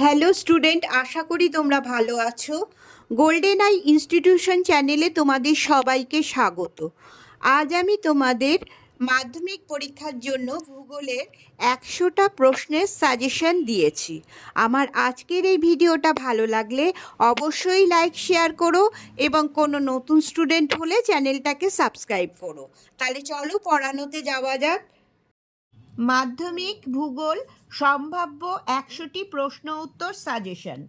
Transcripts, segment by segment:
Hello student, আশা করি তোমরা ভালো আছো। গোল্ডেন আই ইনস্টিটিউশন চ্যানেলে তোমাদের সবাইকে স্বাগত। আজ আমি তোমাদের মাধ্যমিক পরীক্ষার জন্য ভূগোলের 100টা প্রশ্নের সাজেশন দিয়েছি। আমার আজকের এই ভিডিওটা ভালো লাগলে অবশ্যই লাইক শেয়ার করো এবং কোনো নতুন স্টুডেন্ট হলে চ্যানেলটাকে সাবস্ক্রাইব করো। তাহলে চলো পড়ানোতে যাওয়া যাক। মাধ্যমিক ভূগোল সম্ভাব্য 100টি প্রশ্ন উত্তর সাজেশন।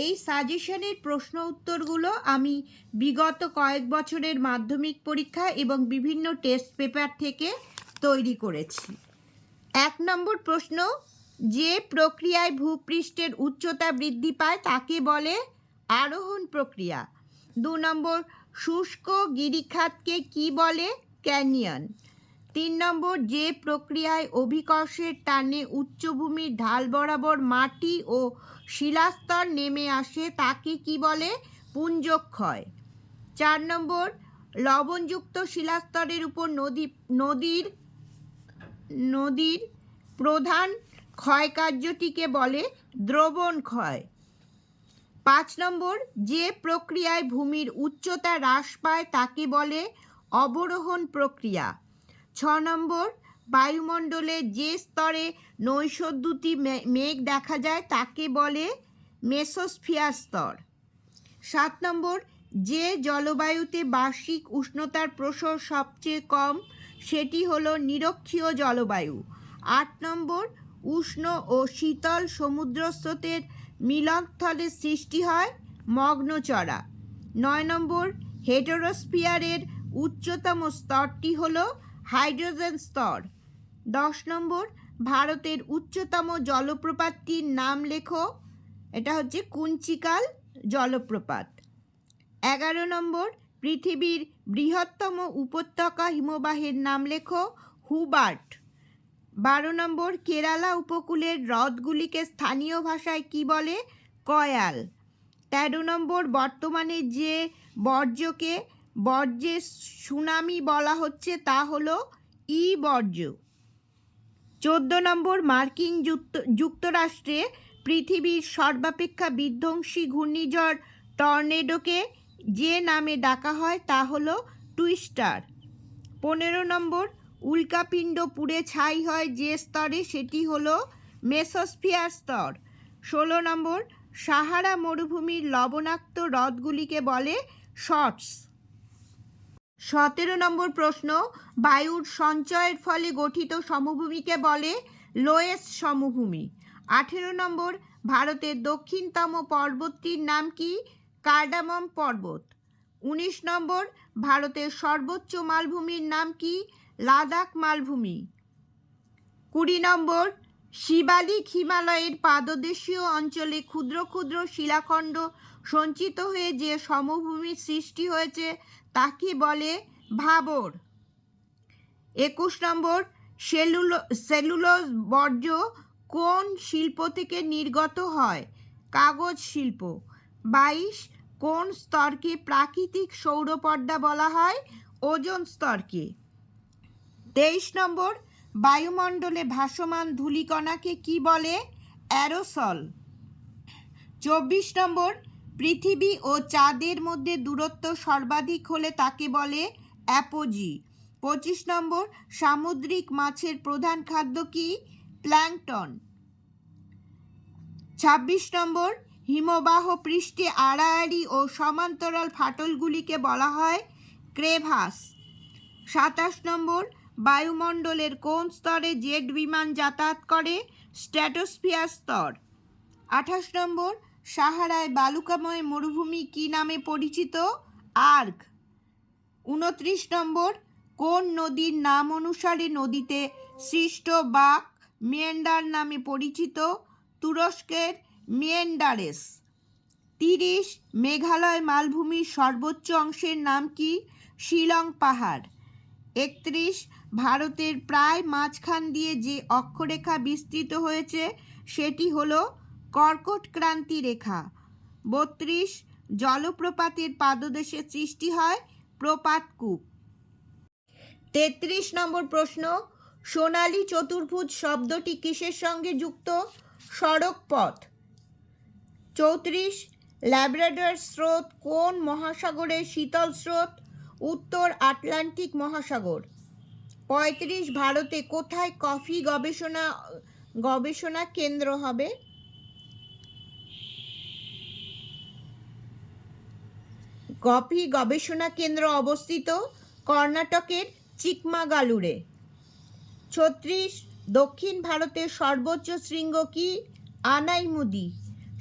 এই সাজেশনের প্রশ্ন উত্তরগুলো আমি বিগত কয়েক বছরের মাধ্যমিক পরীক্ষা এবং বিভিন্ন টেস্ট পেপার থেকে তৈরি করেছি। 1 নম্বর প্রশ্ন, যে প্রক্রিয়ায় ভূপৃষ্ঠের উচ্চতা বৃদ্ধি পায় তাকে বলে আরোহণ প্রক্রিয়া। 2 নম্বর, শুষ্ক গিরিখাতকে কি বলে? ক্যানিয়ন। 3 নম্বর, যে প্রক্রিয়ায় অভিকর্ষের টানে উচ্চভূমির ঢাল বরাবর মাটি ও শিলাস্তর নেমে আসে তাকে কি বলে? পুঞ্জক্ষয়। 4 নম্বর, লবণযুক্ত শিলাস্তরের উপর নদীর প্রধান ক্ষয়কার্যটিকে বলে দ্রবণ ক্ষয়। 5 নম্বর, যে প্রক্রিয়ায় ভূমির উচ্চতা হ্রাস পায় তাকে বলে অবরোহণ প্রক্রিয়া। 6 নম্বর, বায়ুমণ্ডলে যে স্তরে নৈশদ্যুতি মেঘ দেখা যায় তাকে বলে মেসোস্ফিয়ার স্তর। 7 নম্বর, যে জলবায়ুতে বার্ষিক উষ্ণতার প্রসার সবচেয়ে কম সেটি হলো নিরক্ষীয় জলবায়ু। 8 নম্বর, উষ্ণ ও শীতল সমুদ্রস্রোতের মিলনস্থলে সৃষ্টি হয় মগ্নচড়া। 9 নম্বর, হেটেরোস্ফিয়ারের উচ্চতম স্তরটি হলো হাইড্রোজেন স্তর। 10 নম্বর, ভারতের উচ্চতম জলপ্রপাতটির নাম লেখো। এটা হচ্ছে কুঞ্চিকাল জলপ্রপাত। 11 নম্বর, পৃথিবীর বৃহত্তম উপত্যকা হিমবাহের নাম লেখো। হুবার্ট। 12 নম্বর, কেরালা উপকূলের হ্রদগুলিকে স্থানীয় ভাষায় কি বলে? কয়াল। 13 নম্বর, বর্তমানে যে বর্জ্যের সুনামি বলা হচ্ছে তা হলো বর্জ্য। 14 নম্বর, মার্কিন যুক্তরাষ্ট্রে পৃথিবীর সর্বাপেক্ষা বিধ্বংসী ঘূর্ণিঝড় টর্নেডোকে যে নামে ডাকা হয় তা হলো টুইস্টার। 15 নম্বর, উল্কাপিণ্ড পুড়ে ছাই হয় যে স্তরে সেটি হলো মেসোস্ফিয়ার স্তর। 16 নম্বর, সাহারা মরুভূমির লবণাক্ত হ্রদগুলিকে বলে শর্টস। 17 নম্বর প্রশ্ন, বায়ুর সঞ্চয়ের ফলে গঠিত সমভূমিকে বলে লোয়েস্ট সমভূমি। 18 নম্বর, ভারতের দক্ষিণতম পর্বতটির নাম কি? কার্ডামম পর্বত। 19 নম্বর, ভারতের সর্বোচ্চ মালভূমির নাম কি? লাদাখ মালভূমি। 20 নম্বর, শিবালিক হিমালয়ের পাদদেশীয় অঞ্চলে ক্ষুদ্র ক্ষুদ্র শিলাখণ্ড সঞ্চিত হয়ে যে সমভূমির সৃষ্টি হয়েছে তাকে বলে ভাবর। 21 নম্বর, সেলুলোজ বর্জ্য কোন শিল্প থেকে নির্গত হয়? কাগজ শিল্প। 22, কোন স্তরকে প্রাকৃতিক সৌরপর্দা বলা হয়? ওজোন স্তরকে। 23 নম্বর, বায়ুমণ্ডলে ভাসমান ধূলিকণাকে কি বলে? অ্যারোসল। 24 নম্বর, পৃথিবী ও চাঁদের মধ্যে দূরত্ব সর্বাধিক হলে তাকে বলে অ্যাপোজি। 25 নম্বর, সামুদ্রিক মাছের প্রধান খাদ্য কি? প্ল্যাঙ্কটন। 26 নম্বর, হিমবাহ পৃষ্ঠে আড়াআড়ি ও সমান্তরাল ফাটলগুলিকে বলা হয় ক্রেভাস। 27 নম্বর, বায়ুমণ্ডলের কোন স্তরে জেট বিমান যাতায়াত করে? স্ট্র্যাটোস্ফিয়ার স্তর। 28 নম্বর, সাহারায় বালুকাময় মরুভূমি কি নামে পরিচিত? আর্ক। 29 নম্বর, কোন নদীর নাম অনুসারে নদীতে সৃষ্ট বাঁক মেয়েন্ডার নামে পরিচিত? তুরস্কের মেয়েন্ডারেস। 30, মেঘালয় মালভূমির সর্বোচ্চ অংশের নাম কি? শিলং পাহাড়। 31, ভারতের প্রায় মাঝখান দিয়ে যে অক্ষরেখা বিস্তৃত হয়েছে সেটি হলো কর্কট ক্রান্তি রেখা। 32, জলপ্রপাতের পাদদেশে সৃষ্টি হয় প্রপাতকূপ। 33 নম্বর প্রশ্ন, সোনালী চতুর্ভুজ শব্দটি কিসের সঙ্গে যুক্ত? সড়ক পথ। 34 ল্যাব্রাডর স্রোত কোন মহাসাগরের শীতল স্রোত? উত্তর আটলান্টিক মহাসাগর। 35 ভারতে কোথায় কফি গবেষণা কেন্দ্র হবে? কফি গবেষণা কেন্দ্র অবস্থিত কর্ণাটকের চিকমাগালুরে। 36 দক্ষিণ ভারতের সর্বোচ্চ শৃঙ্গ কি? আনাইমুদি।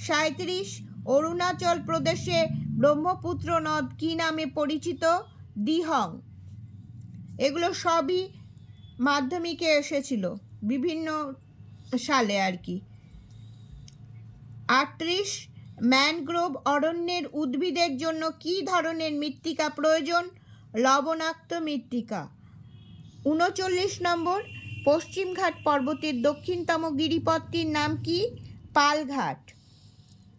37 অরুণাচল প্রদেশে ব্রহ্মপুত্র নদ কি নামে পরিচিত? দিহং। এগুলো সবই মাধ্যমিকে এসেছিল বিভিন্ন সালে আর কি। 38 ম্যানগ্রোভ অরণ্যের উদ্ভিদের জন্য কি ধরনের মৃত্তিকা প্রয়োজন? লবণাক্ত মৃত্তিকা। 39 নম্বর পশ্চিমঘাট পর্বতের দক্ষিণতম গিরিপথটির নাম কি? পালঘাট।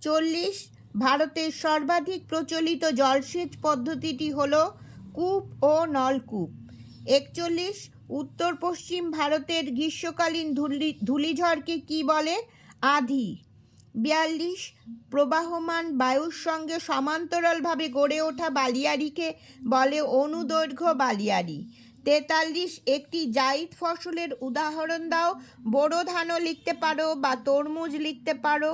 40 ভারতের সর্বাধিক প্রচলিত জলসেচ পদ্ধতিটি হল কূপ ও নলকূপ। 41 উত্তর পশ্চিম ভারতের গ্রীষ্মকালীন ধূলিঝড়কে কি বলে? আঁধি। 42 প্রবাহমান বায়ুর সঙ্গে সমান্তরালভাবে গড়ে ওঠা বালিয়াড়িকে বলে অনুদৈর্ঘ্য বালিয়াড়ি। 43 একটি জায়িদ ফসলের উদাহরণ দাও। বোরো ধানও লিখতে পারো বা তরমুজ লিখতে পারো।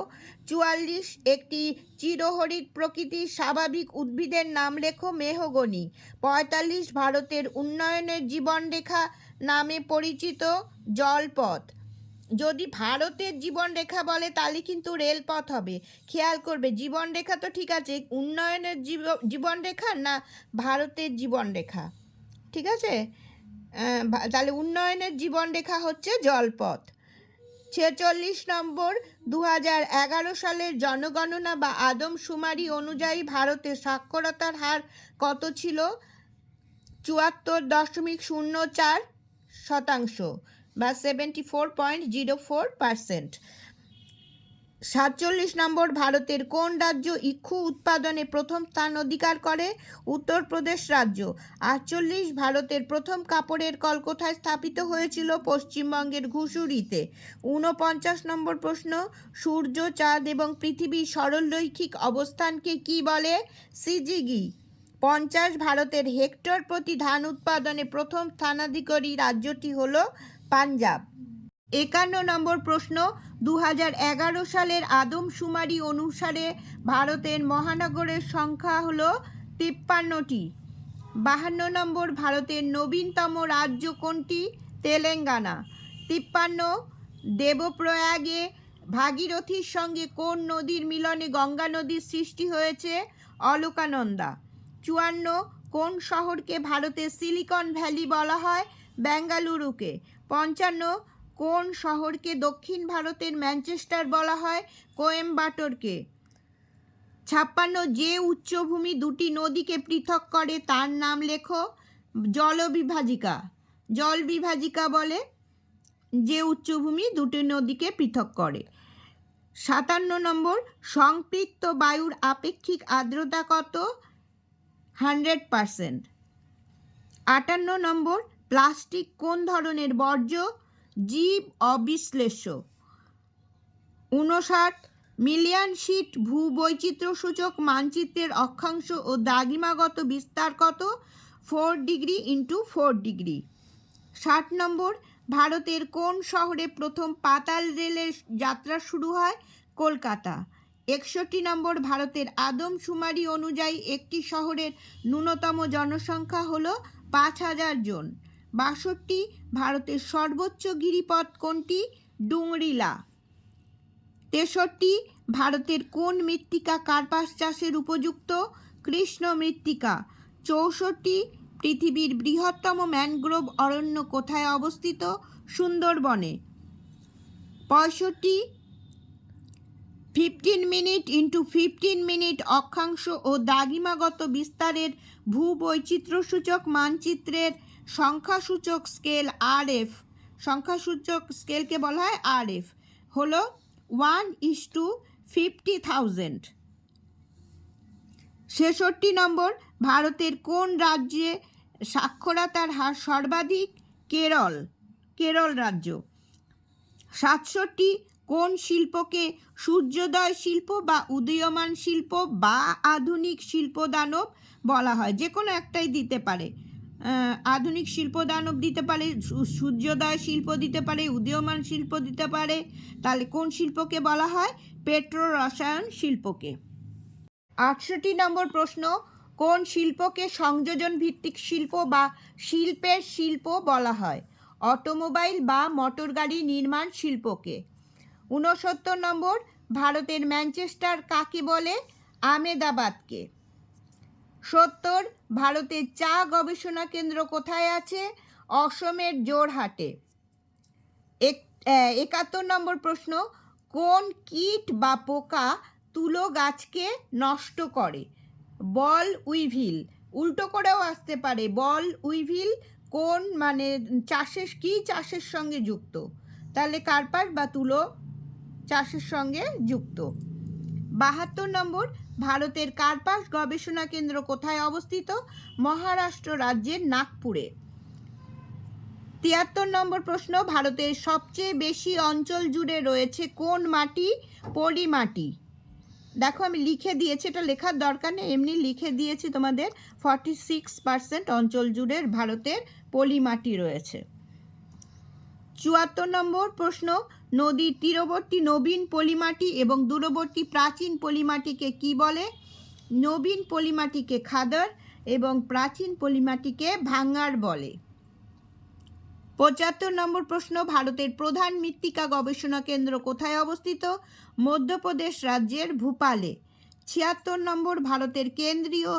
44 একটি চিরহরিৎ প্রকৃতির স্বাভাবিক উদ্ভিদের নাম লেখো। মেহগনি। 45 ভারতের উন্নয়নের জীবনরেখা নামে পরিচিত জলপথ। যদি ভারতের জীবনরেখা বলে তাহলে কিন্তু রেলপথ হবে, খেয়াল করবে। জীবনরেখা তো ঠিক আছে, উন্নয়নের জীবনরেখা না ভারতের জীবনরেখা, ঠিক আছে? তাহলে উন্নয়নের জীবনরেখা হচ্ছে জলপথ। 46 নম্বর 2011 সালের জনগণনা বা আদমশুমারি অনুযায়ী ভারতের সাক্ষরতার হার কত ছিল? 74.04% বা 74.04%। 47 নম্বর ভারতের কোন রাজ্য ইক্ষু উৎপাদনে প্রথম স্থান অধিকার করে? উত্তরপ্রদেশ রাজ্য। 48 ভারতের প্রথম কাপড়ের কল কোথায় স্থাপিত হয়েছিল? পশ্চিমবঙ্গের ঘুষুরিতে। 49 নম্বর প্রশ্ন সূর্য, চাঁদ এবং পৃথিবীর সরলরৈখিক অবস্থানকে কি বলে? সিজিগি। 50 ভারতের হেক্টর প্রতি ধান উৎপাদনে প্রথম স্থানাধিকারী রাজ্যটি হল পাঞ্জাব। 51 নম্বর প্রশ্ন 2011 সালের আদমশুমারি অনুসারে ভারতের মহানগরের সংখ্যা হল 53টি। 52 নম্বর ভারতের নবীনতম রাজ্য কোনটি? তেলেঙ্গানা। 53 দেবপ্রয়াগে ভাগীরথীর সঙ্গে কোন নদীর মিলনে গঙ্গা নদীর সৃষ্টি হয়েছে? অলকানন্দা। 54 কোন শহরকে ভারতের সিলিকন ভ্যালি বলা হয়? বেঙ্গালুরুকে। 55 কোন শহরকে দক্ষিণ ভারতের ম্যানচেস্টার বলা হয়? কোয়েম্বাটোরকে। 56 যে উচ্চভূমি দুটি নদীকে পৃথক করে তার নাম লেখো। জলবিভাজিকা। জলবিভাজিকা বলে যে উচ্চভূমি দুটি নদীকে পৃথক করে। 57 নম্বর সংপৃক্ত বায়ুর আপেক্ষিক আর্দ্রতা কত? 100%। 58 নম্বর প্লাস্টিক কোন ধরনের বর্জ্য? জীব অবিশ্লেষ্য। 59 মিলিয়ন শীট ভূবৈচিত্র্যসূচক মানচিত্রের অক্ষাংশ ও দ্রাঘিমাগত বিস্তার কত? 4 ডিগ্রি × 4 ডিগ্রি। 60 নম্বর ভারতের কোন শহরে প্রথম পাতাল রেলের যাত্রা শুরু হয়? কলকাতা। 61 নম্বর ভারতের আদমশুমারি অনুযায়ী একটি শহরের ন্যূনতম জনসংখ্যা হল 5000 জন। 62 ভারতের সর্বোচ্চ গিরিপথ কোনটি? ডুংরিলা। 63 ভারতের কোন মৃত্তিকা কার্পাস চাষের উপযুক্ত? কৃষ্ণ মৃত্তিকা। 64 পৃথিবীর বৃহত্তম ম্যানগ্রোভ অরণ্য কোথায় অবস্থিত? সুন্দরবনে। 65 15 মিনিট × 15 মিনিট অক্ষাংশ ও দ্রাঘিমাগত বিস্তারের ভূবৈচিত্র্যসূচক মানচিত্রের সংখ্যাসূচক স্কেল RF, সংখ্যাসূচক স্কেলকে বলা হয় RF, হলো 1:50,000। 66 নম্বর ভারতের কোন রাজ্যে সাক্ষরতার হার সর্বাধিক? কেরল রাজ্য। 67 কোন শিল্পকে সূর্যোদয় শিল্প বা উদীয়মান শিল্প বা আধুনিক শিল্প দানব বলা হয়? যে কোনো একটাই দিতে পারে, আধুনিক শিল্প দানব দিতে পারে, সূর্যোদয় শিল্প দিতে পারে, উদীয়মান শিল্প দিতে পারে। তাহলে কোন শিল্পকে বলা হয়? পেট্রো রসায়ন শিল্পকে। 68 নম্বর প্রশ্ন, কোন শিল্পকে সংযোজন ভিত্তিক শিল্প বা শিল্পের শিল্প বলা হয়? অটোমোবাইল বা মোটর গাড়ি নির্মাণ শিল্পকে। 69 নম্বর, ভারতের ম্যানচেস্টার কাকে বলে? আহমেদাবাদকে। 70, ভারতের চা গবেষণা কেন্দ্র কোথায় আছে? অসমের জোরহাটে। 71 নম্বর প্রশ্ন, কোন কীট বা পোকা তুলো গাছকে নষ্ট করে? Boll weevil. উল্টো করেও আসতে পারে, বল উইভিল কোন মানে চাষের সঙ্গে যুক্ত? তাহলে কার্পাস বা তুলো চাষের সঙ্গে যুক্ত। 72 নম্বর, ভারতের কার্পাস গবেষণা কেন্দ্র কোথায় অবস্থিত? মহারাষ্ট্র রাজ্যের নাগপুরে। 73 নম্বর প্রশ্ন, ভারতের সবচেয়ে বেশি অঞ্চল জুড়ে রয়েছে কোন মাটি? পলি মাটি। দেখো আমি লিখে দিয়েছি, এটা লেখার দরকার নেই, এমনি লিখে দিয়েছি তোমাদের। 46% অঞ্চল জুড়ে ভারতের পলি মাটি রয়েছে। 74 নম্বর প্রশ্ন, নদীর তীরবর্তী নবীন পলিমাটি এবং দূরবর্তী প্রাচীন পলিমাটিকে কি বলে? নবীন পলিমাটিকে খাদর এবং প্রাচীন পলিমাটিকে ভাঙ্গার বলে। 75 নম্বর প্রশ্ন, ভারতের প্রধান মৃত্তিকা গবেষণা কেন্দ্র কোথায় অবস্থিত? মধ্যপ্রদেশ রাজ্যের ভোপালে। 76 নম্বর, ভারতের কেন্দ্রীয়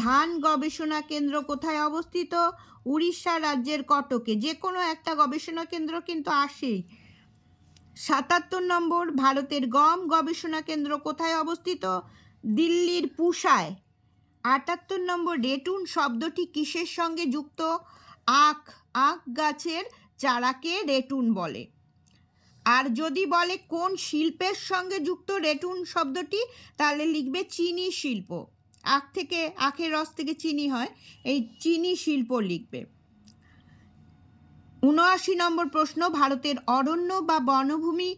ধান গবেষণা কেন্দ্র কোথায় অবস্থিত? উড়িষ্যা রাজ্যের কটকে। যে কোনো একটা গবেষণা কেন্দ্র কিন্তু আসেই। 77 নম্বর, ভারতের গম গবেষণা কেন্দ্র কোথায় অবস্থিত? দিল্লির পুসায়। 78 নম্বর, রেটুন শব্দটি কিসের সঙ্গে যুক্ত? আখ গাছের চারাকে রেটুন বলে। আর যদি বলে কোন শিল্পের সঙ্গে যুক্ত রেটুন শব্দটি, তাহলে লিখবে চিনি শিল্প। আখের রস থেকে চিনি হয়, এই চিনি শিল্প লিখবে। 79 নম্বর প্রশ্ন, ভারতের অরণ্য বা বনভূমি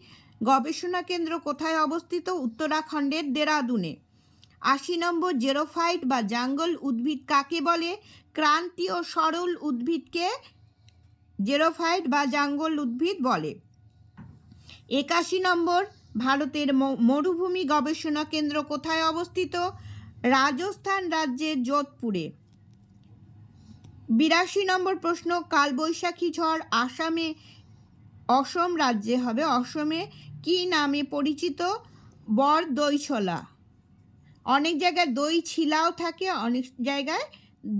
গবেষণা কেন্দ্র কোথায় অবস্থিত? উত্তরাখণ্ডের দেরাদুনে। 80 নম্বর, জেরোফাইট বা জঙ্গল উদ্ভিদ কাকে বলে? ক্রান্তীয় সরল উদ্ভিদকে জেরোফাইট বা জঙ্গল উদ্ভিদ বলে। 81 নম্বর, ভারতের মরুভূমি গবেষণা কেন্দ্র কোথায় অবস্থিত? রাজস্থান রাজ্যের যোধপুরে। 82 নম্বর প্রশ্ন, কালবৈশাখী ঝড় অসম রাজ্যে হবে, অসমে কি নামে পরিচিত? বর দই-ছলা। অনেক জায়গায় দই ছিলাও থাকে, অনেক জায়গায়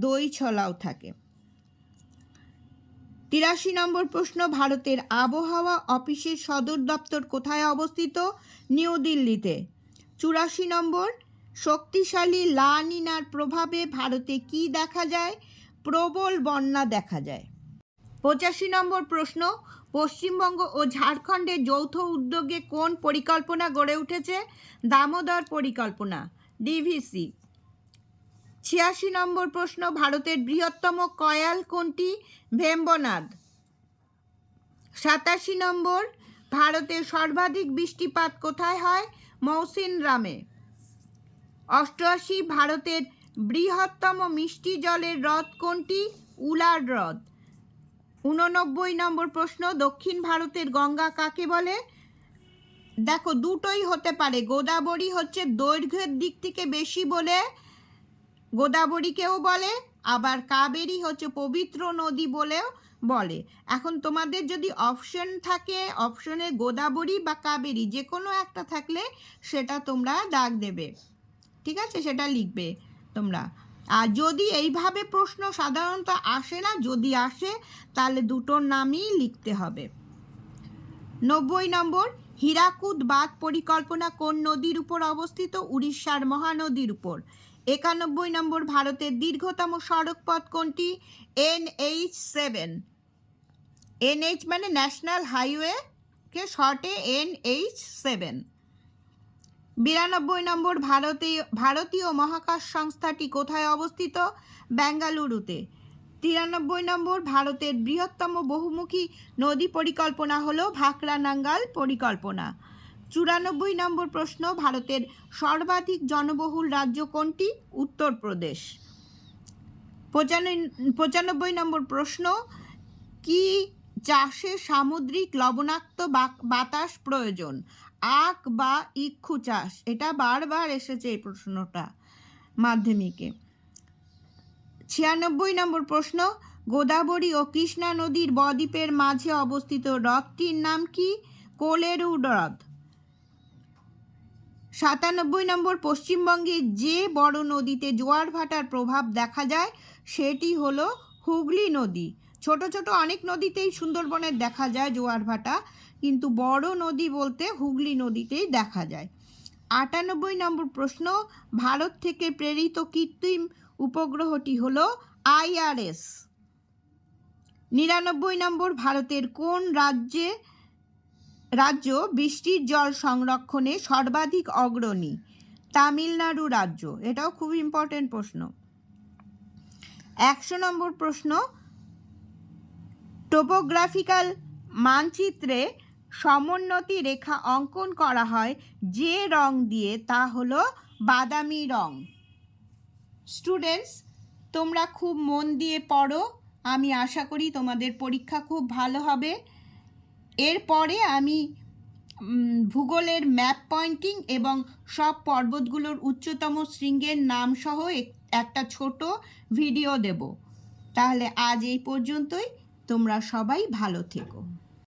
দই ছলাও থাকে। 83 নম্বর প্রশ্ন, ভারতের আবহাওয়া অফিসের সদর দপ্তর কোথায় অবস্থিত? নিউ দিল্লিতে। 84 নম্বর, শক্তিশালী লা নিনার প্রভাবে ভারতে কি দেখা যায়? প্রবল বন্যা দেখা যায়। 85 নম্বর প্রশ্ন, পশ্চিমবঙ্গ ও ঝাড়খণ্ডের যৌথ উদ্যোগে কোন পরিকল্পনা গড়ে উঠেছে? দামোদর পরিকল্পনা, ডিভিসি। 86 নম্বর প্রশ্ন, ভারতের বৃহত্তম কয়াল কোনটি? ভেম্বনাদ। 87 নম্বর, ভারতের সর্বাধিক বৃষ্টিপাত কোথায় হয়? মৌসিনরামে। 88, ভারতের বৃহত্তম মিষ্টি জলের হ্রদ কোনটি? উলার হ্রদ। 89 নম্বর প্রশ্ন, দক্ষিণ ভারতের গঙ্গা কাকে বলে? দেখো দুটোই হতে পারে, গোদাবরী হচ্ছে দৈর্ঘ্যের দিক থেকে বেশি বলে গোদাবরীকেও বলে, আবার কাবেরী হচ্ছে পবিত্র নদী বলেও বলে। এখন তোমাদের যদি অপশন থাকে, অপশনে গোদাবরী বা কাবেরী যে কোনো একটা থাকলে সেটা তোমরা দাগ দেবে, ঠিক আছে, সেটা লিখবে তোমরা। আর যদি এইভাবে প্রশ্ন সাধারণত আসে না, যদি আসে তাহলে দুটোর নামই লিখতে হবে। 90 নম্বর, হীরাকুদ বাঁধ পরিকল্পনা কোন নদীর উপর অবস্থিত? উড়িষ্যার মহানদীর উপর। 91 নম্বর, ভারতের দীর্ঘতম সড়ক পথ কোনটি? NH7। NH মানে ন্যাশনাল হাইওয়ে কে শর্টে NH7। 92 নম্বর, ভারতীয় মহাকাশ সংস্থাটি কোথায় অবস্থিত? বেঙ্গালুরুতে। 93 নম্বর, ভারতের বৃহত্তম বহুমুখী নদী পরিকল্পনা হলো ভাকরা নাঙ্গাল পরিকল্পনা। 94 নম্বর প্রশ্ন, ভারতের সর্বাধিক জনবহুল রাজ্য কোনটি? উত্তরপ্রদেশ। 95 নম্বর প্রশ্ন, কি চাষে সামুদ্রিক লবণাক্ত বাতাস প্রয়োজন? আখ বা ইক্ষু চাষ? এটা বারবার এসেছে এই প্রশ্নটা মাধ্যমিকে। 96 নম্বর প্রশ্ন, গোদাবরী ও কৃষ্ণা নদীর বদ্বীপের মাঝে অবস্থিত হ্রদটির নাম কি? কোলেরু হ্রদ। 97 নম্বর, পশ্চিমবঙ্গে যে বড় নদীতে জোয়ার ভাটার প্রভাব দেখা যায় সেটি হলো হুগলি নদী। ছোট ছোট অনেক নদীতেই সুন্দরবনের দেখা যায় জোয়ার ভাটা, কিন্তু বড় নদী বলতে হুগলি নদীতেই দেখা যায়। 98 নম্বর প্রশ্ন, ভারত থেকে প্রেরিত কৃত্রিম উপগ্রহটি হলো IRS। 99 নম্বর, ভারতের কোন রাজ্য বৃষ্টির জল সংরক্ষণে সর্বাধিক অগ্রণী? তামিলনাড়ু রাজ্য। এটাও খুব ইম্পর্টেন্ট প্রশ্ন। 100 নম্বর প্রশ্ন, টোপোগ্রাফিক্যাল মানচিত্রে সমোন্নতি রেখা অঙ্কন করা হয় যে রং দিয়ে, তা হলো বাদামি রং। স্টুডেন্টস, তোমরা খুব মন দিয়ে পড়ো, আমি আশা করি তোমাদের পরীক্ষা খুব ভালো হবে। এরপরে আমি ভূগোলের ম্যাপ পয়েন্টিং এবং সব পর্বতগুলোর উচ্চতম শৃঙ্গের নাম সহ একটা ছোট ভিডিও দেব। তাহলে আজ এই পর্যন্তই, তোমরা সবাই ভালো থেকো।